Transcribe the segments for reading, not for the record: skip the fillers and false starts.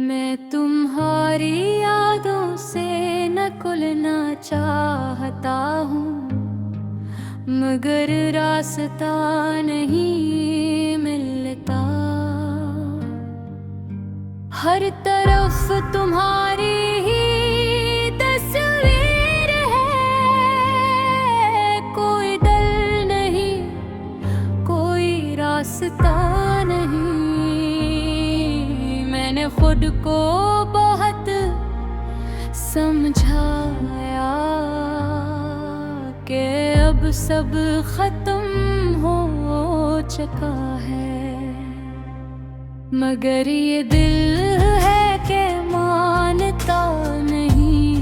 मैं तुम्हारी यादों से नकुलना चाहता हूँ, मगर रास्ता नहीं मिलता। हर तरफ तुम्हारी ही तस्वीर है, कोई दल नहीं, कोई रास्ता नहीं। मैंने खुद को बहुत समझाया कि अब सब खत्म हो चुका है, मगर ये दिल है कि मानता नहीं।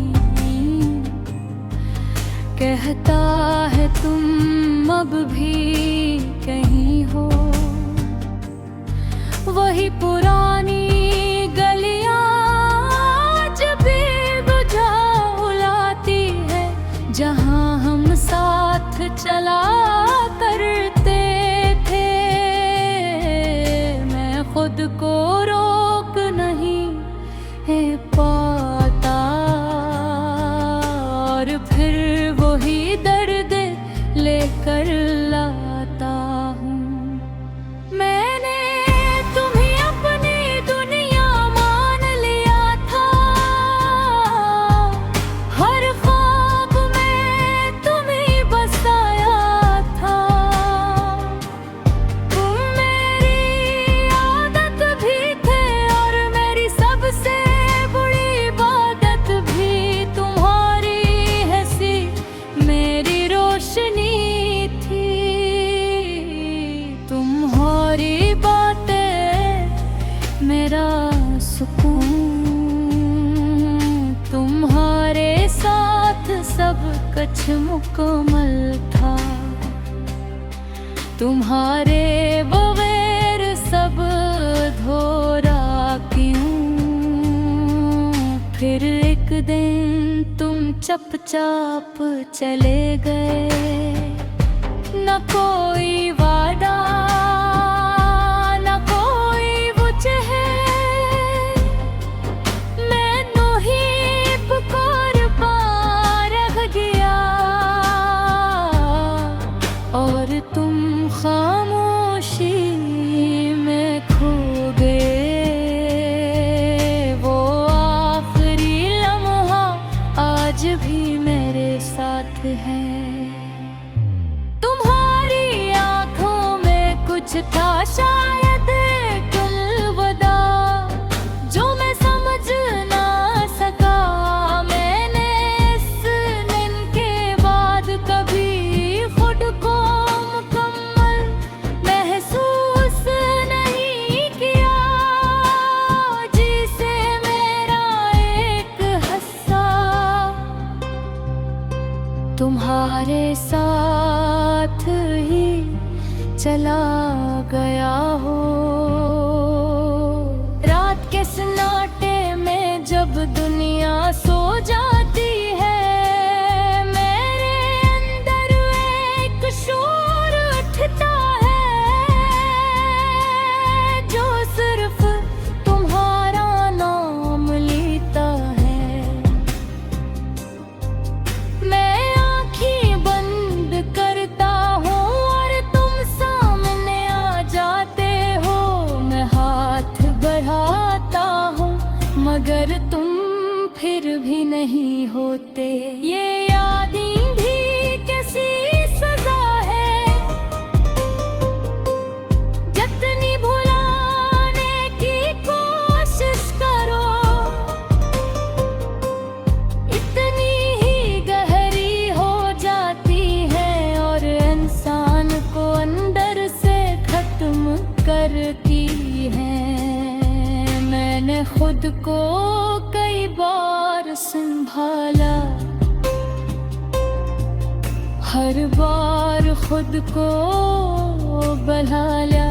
कहता है तुम अब भी कहीं हो, वही पुरानी गलियां आज भी बुझाती है, जहां हम साथ चला करते थे। मैं खुद को रोक नहीं है पाता, और फिर वही दर्द लेकर लाता हूँ। मैंने तुम्हें अपनी दुनिया मान लिया था, हर ख्वाब में तुम्हें बसाया था। तुम मेरी आदत भी थे और मेरी सबसे बड़ी इबादत भी। तुम्हारी हंसी मेरी रोशनी थी, तुम्हारी बातें मेरा सुकून। तुम्हारे साथ सब कुछ मुकम्मल था, तुम्हारे बगैर सब अधूरा क्यों। फिर एक दिन तुम चुपचाप चले गए, न कोई वादा न कोई वजह। मैनू ही पुकार पार रख गया, और तुम खामोशी में खो गए। वो आखिरी लम्हा आज भी मेरे साथ है। तुम्हारी आंखों में कुछ था शायद अलविदा, जो मैं समझ ना सका। मैंने इस दिन के बाद कभी खुद को मुकम्मल महसूस नहीं किया, जिसे मेरा एक हिस्सा तुम्हारे साथ ही चला गया हो। रात के सन्नाटे में जब दुनिया सो जाती है, मेरे अंदर एक शोर उठता है, जो सिर्फ तुम्हारा नाम लेता है। मैं आँखें बंद करता हूँ और तुम सामने आ जाते हो। मैं हाथ बढ़ाता हूँ मगर तुम फिर भी नहीं होते। ये यादें भी कैसी सजा है, जितनी भुलाने की कोशिश करो, इतनी ही गहरी हो जाती है, और इंसान को अंदर से खत्म करती है। मैंने खुद को कई बार संभाला, हर बार खुद को बहला लिया,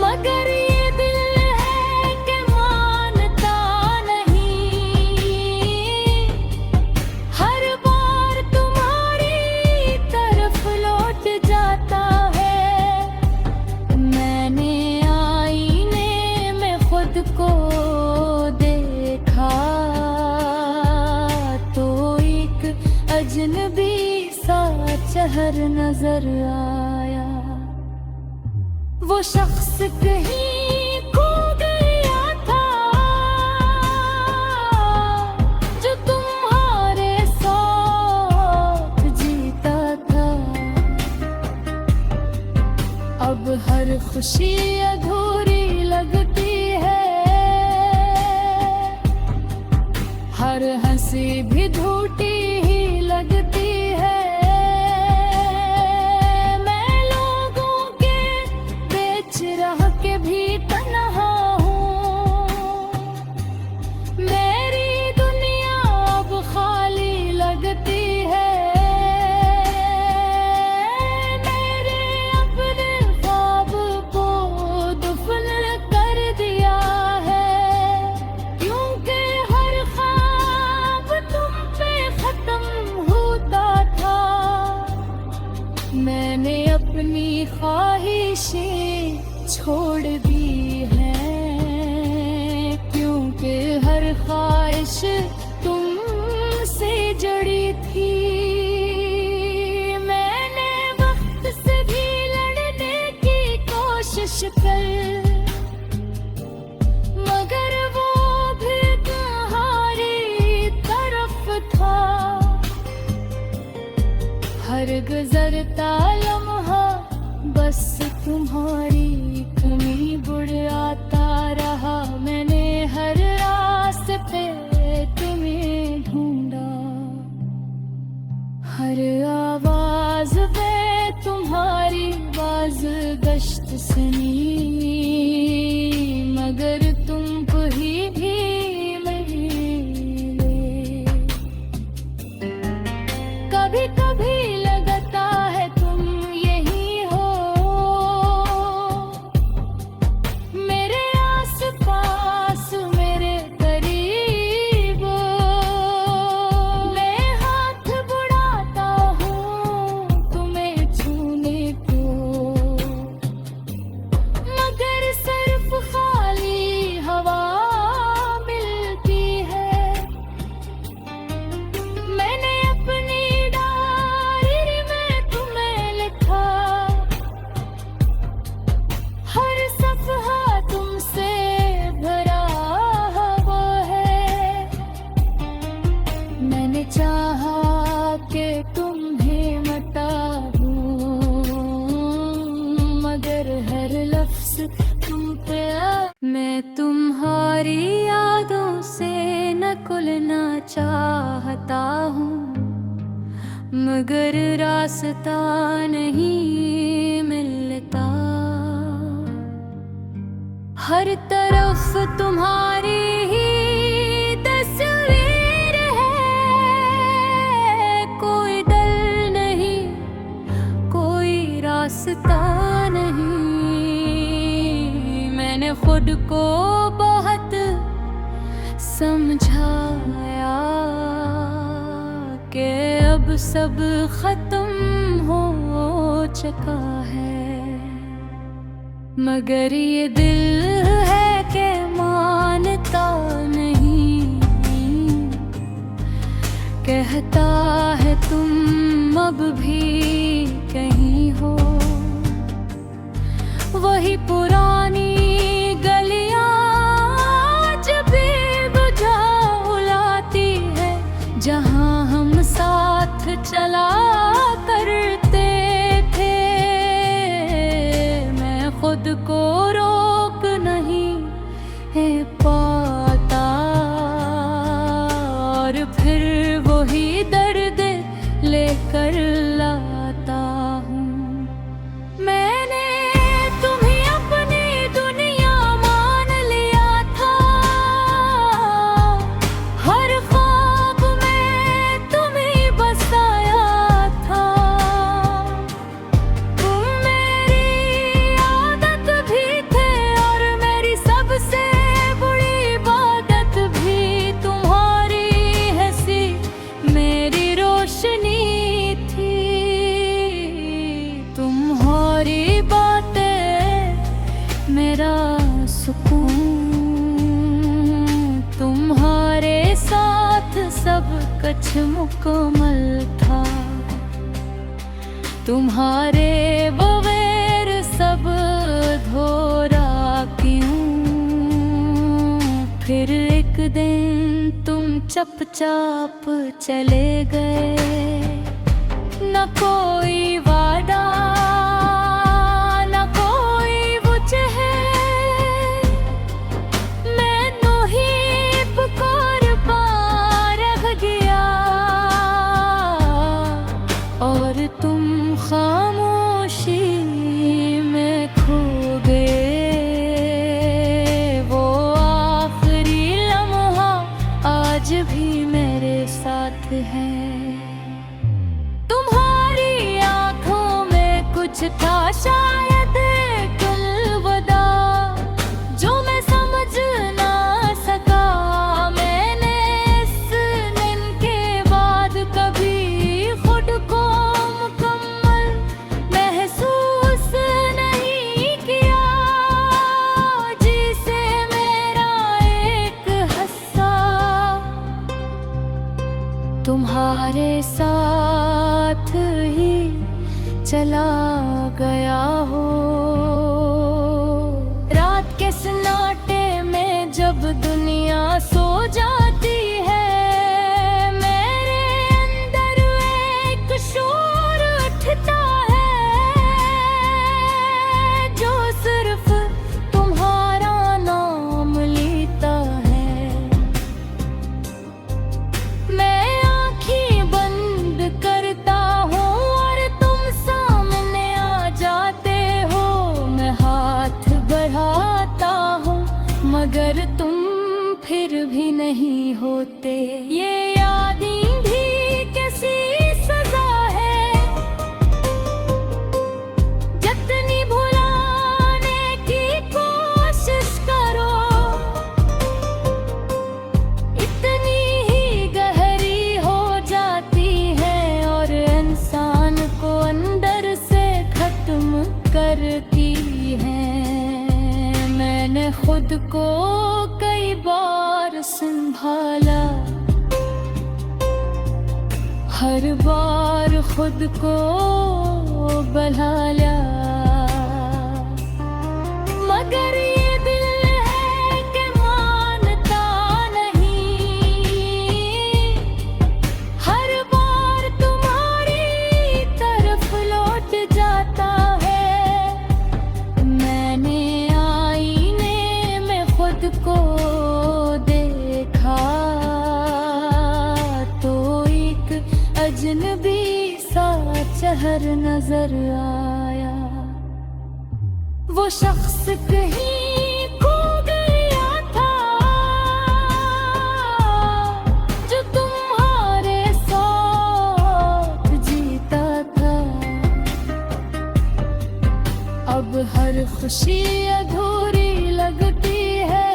मगर ये दिल है कि मानता नहीं। हर बार तुम्हारी तरफ लौट जाता है। मैंने आईने में को देखा तो एक अजनबी सा चेहरा नजर आया। वो शख्स कहीं खो गया था जो तुम्हारे साथ जीता था। अब हर खुशी अधूरी लगती है, हर हंसी भी झूठी ही लगती है। मैं लोगों के बेच रह के भी तन्हा हूँ, मेरी दुनिया अब खाली लगती है। मेरे अपने ख्वाब को दफन कर दिया है, क्योंकि हर ख्वाब तुम पे खत्म होता था। मैंने अपनी ख्वाहिशें छोड़ दी हैं, क्योंकि हर ख्वाहिश तुमसे जड़ी थी। मैंने वक्त से भी लड़ने की कोशिश कर, मगर वो भी तुम्हारी तरफ था। हर गुजरता लम्हा बस तुम्हारी कमी बुढ़ाता रहा। मैंने हर रास्ते पे तुम्हें ढूंढा, हर आवाज पे तुम्हारी बाज गश्त सुनी, मगर तुम कोई भी मिले। कभी कभी लगता है तुम यही हो, मेरे आस पास मेरे करीब। मैं हाथ बढ़ाता हूँ तुम्हें छूने को, मगर सिर्फ खाली हवा मिलती है। मैंने अपनी डायरी में तुम्हें लिखा, हर सफहा तुमसे भरा हुआ है। मैंने चाहा कि तुम्हें मिटा दूं, मगर हर लफ्ज तुम पे मैं तुम्हारी यादों से नकुलना चाहता हूँ, मगर रास्ता नहीं मिलता। हर तरफ तुम्हारी ही तस्वीर है, कोई दल नहीं, कोई रास्ता नहीं। मैंने खुद को बहुत समझाया कि अब सब खत्म हो चुका है, मगर ये दिल है कि मानता नहीं। कहता है तुम अब भी कहीं हो, वही पुरानी गलियां जब भी बुझाती है, जहां हम साथ चला करते थे। मैं खुद को रोक नहीं है पाता, और फिर वही दर्द लेकर लाता हूँ। मैंने तुम्हें अपनी दुनिया मान लिया था, हर ख्वाब में तुम्हें बसाया था। तुम मेरी आदत भी थे और मेरी सबसे बुरी सब कुछ मुकम्मल था। तुम्हारे बगैर सब अधूरा क्यों? फिर एक दिन तुम चुपचाप चले गए, न कोई वादा न कोई वजह, मैनू ही पुकार पार रह गया और तुम खामोशी में खो गए। वो आखिरी लम्हा आज भी मेरे साथ है। तुम्हारी आंखों में कुछ था शायद अलविदा, जो मैं समझ ना सका। मैंने इस दिन के बाद कभी खुद को मुकम्मल महसूस नहीं किया। जिसे मेरा एक हिस्सा तुम्हारे साथ ही चला गया हो। रात के सन्नाटे में जब दुनिया सो जाती है, मेरे अंदर एक शोर उठता है जो सिर्फ तुम्हारा नाम लेता है। मैं आँखें बंद करता हूँ और तुम सामने आ जाते हो। मैं हाथ बढ़ाता हूँ मगर तुम फिर भी नहीं होते। ये यादें भी कैसी सजा है, जितनी भुलाने की कोशिश करो इतनी ही गहरी हो जाती है और इंसान को अंदर से खत्म करती है। मैंने खुद को कई बार संभाला, हर बार खुद को बहला, मगर ये दिल है कि मानता नहीं। हर बार तुम्हारी तरफ लौट जाता है। मैंने आईने में खुद को देखा तो एक अजनबी सा चेहरा नजर आया। वो शख्स कहीं खो गया था जो तुम्हारे साथ जीता था। अब हर खुशी अधूरी लगती है,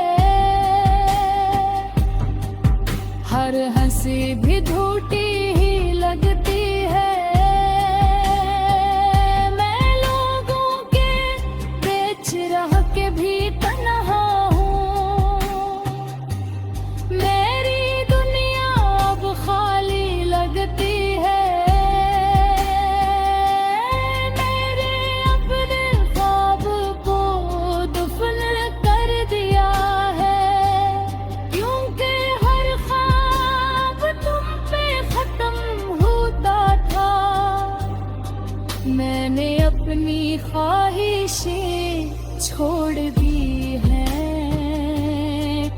हर हंसी भी झूठी ही लगती है। मैं लोगों के बीच रह के भी तन्हा हूँ। मेरी दुनिया अब खाली लगती है। मेरे अपने ख्वाब को दफन कर दिया है, क्योंकि हर ख्वाब तुम पे खत्म होता था। मैंने अपनी ख्वाहिशें छोड़ दी हैं,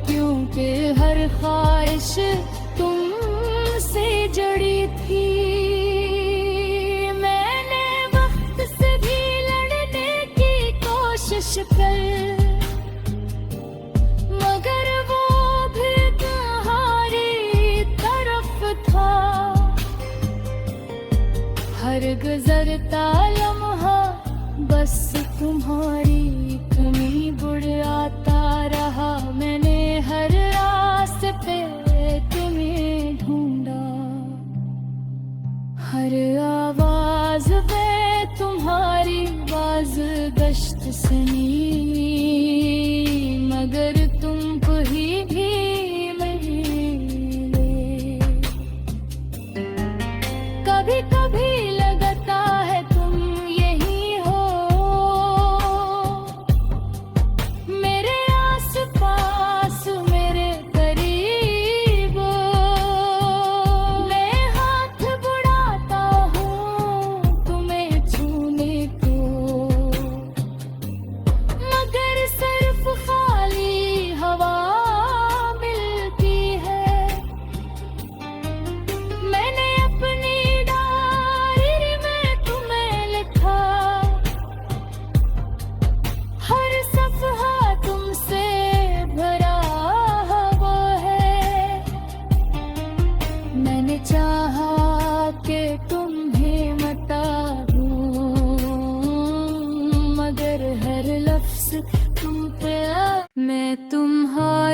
क्योंकि हर ख्वाहिश तुमसे जड़ी थी। मैंने वक्त से भी लड़ने की कोशिश कर, मगर वो भी तुम्हारी तरफ था। हर गुजरता लम्हा बस तुम्हारी कमी बुढ़ाता रहा। मैंने हर रास्ते पे तुम्हें ढूंढा, हर आवाज पे तुम्हारी बाज गश्त सुनी, मगर तुम कोई भी मिले।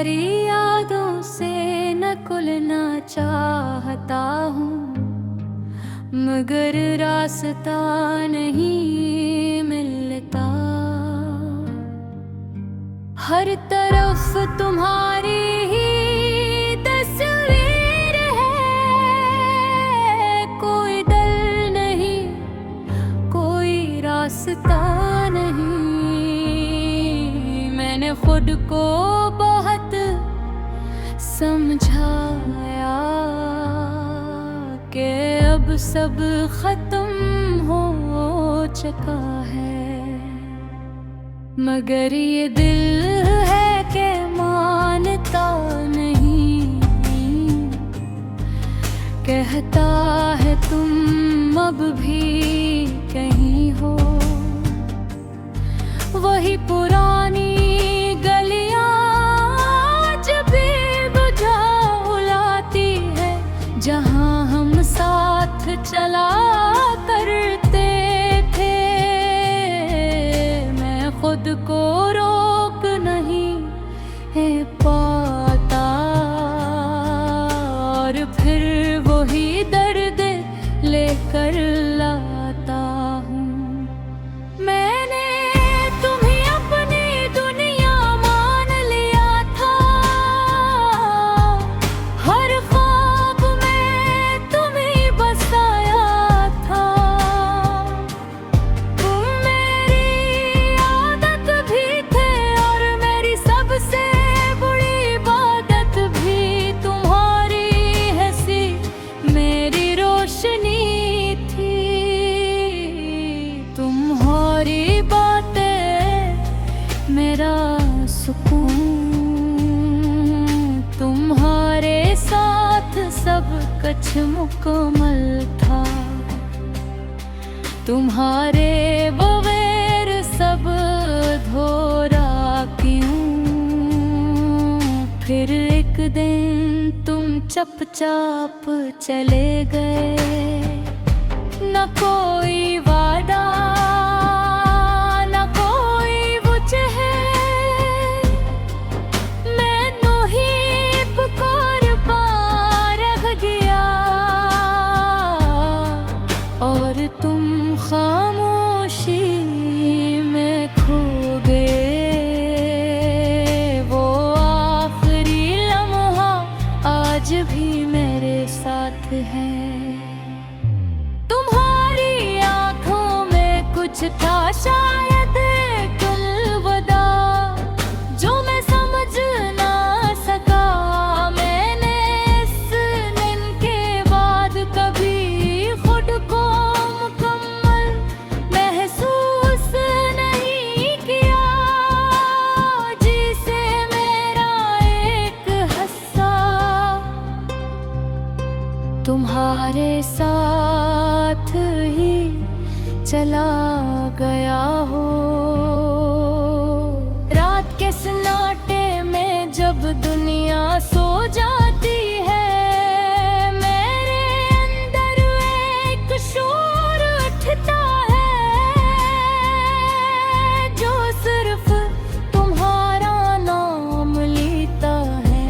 तुम्हारी यादों से नकुलना चाहता हूँ, मगर रास्ता नहीं मिलता। हर तरफ तुम्हारी ही तस्वीर है, कोई दल नहीं, कोई रास्ता नहीं। मैंने खुद को बहुत समझाया कि अब सब खत्म हो चुका है, मगर ये दिल है कि मानता नहीं। कहता है तुम अब भी कहीं हो, वही पुरानी गलियां जब भी बुझाती है, जहां हम साथ चला करते थे। मैं खुद को रोक नहीं है पाता, और फिर वही दर्द लेकर लाता हूँ। मैंने तुम्हें अपनी दुनिया मान लिया था, हर ख्वाब में तुम्हें बसाया था। तुम मेरी आदत भी थे और मेरी सबसे बुरी इबादत भी। तुम्हारी हंसी मेरी रोशनी थी, तुम्हारी बातें मेरा सुकून। तुम्हारे साथ सब कुछ मुकम्मल था, तुम्हारे बगैर सब अधूरा क्यों। फिर एक दिन तुम चुपचाप चले गए, न कोई वादा न कोई वजह। मैनू ही पुकार रह गया, और तुम खामोशी में खो गए। वो आखिरी लम्हा आज भी मेरे साथ है। तुम्हारी आंखों में कुछ था शायद अलविदा, जो मैं समझ ना सका। मैंने इस दिन के बाद कभी खुद को मुकम्मल महसूस नहीं किया, जिसे मेरा एक हिस्सा तुम्हारे साथ ही चला गया हो। रात के सन्नाटे में जब दुनिया सो जाती है, मेरे अंदर एक शोर उठता है, जो सिर्फ तुम्हारा नाम लेता है।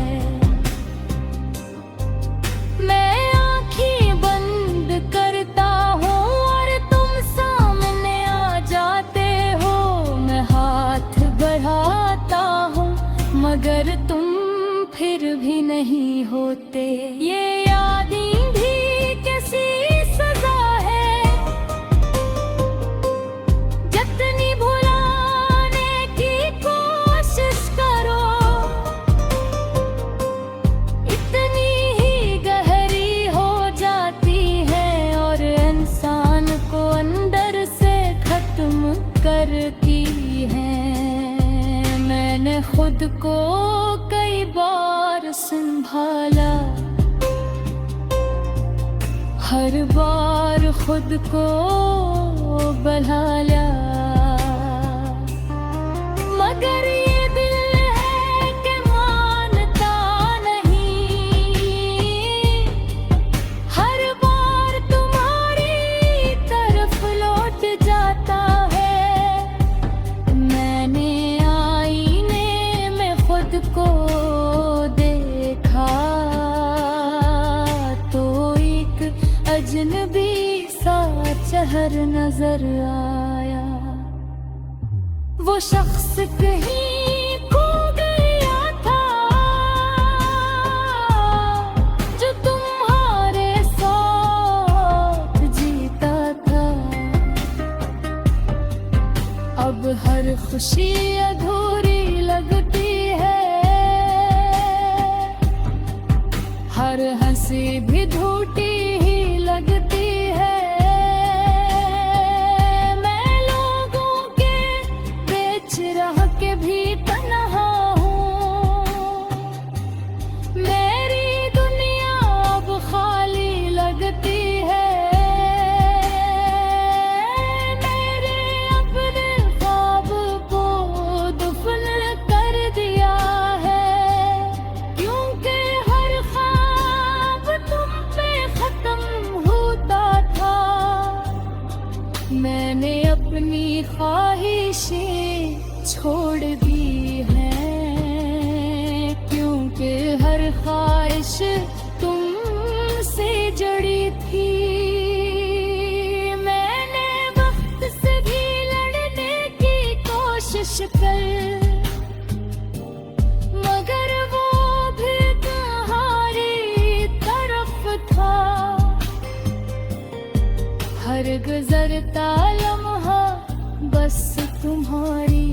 मैं आँखें बंद करता हूँ और तुम सामने आ जाते हो। मैं हाथ बढ़ाता हूँ मगर तुम फिर भी नहीं होते। ये यादें भी कैसी सजा है, जितनी भुलाने की कोशिश करो, इतनी ही गहरी हो जाती है और इंसान को अंदर से खत्म करती है। मैंने खुद को कई बार संभाला, हर बार खुद को बहलाया, मगर ये दिल है कि मानता नहीं। हर बार तुम्हारी तरफ लौट जाता है। मैंने आईने में खुद को शहर नजर आया। वो शख्स कहीं खो गया था जो तुम्हारे साथ जीता था। अब हर खुशी अधूरी लगती है, हर हंसी भी झूठी ही लगती है। मैं लोगों के बीच रह के भी तन्हा हूँ, मेरी दुनिया अब खाली लगती है। मेरे अपने ख्वाब को दफन कर दिया है, क्योंकि हर ख्वाब तुम पे खत्म होता था। मैंने अपनी ख्वाहिशें छोड़ दी हैं, क्योंकि हर ख्वाहिश तुमसे जड़ी थी। मैंने वक्त से भी लड़ने की कोशिश कर, मगर वो भी तुम्हारी तरफ था। हर गुजरता लम्हा बस तुम्हारी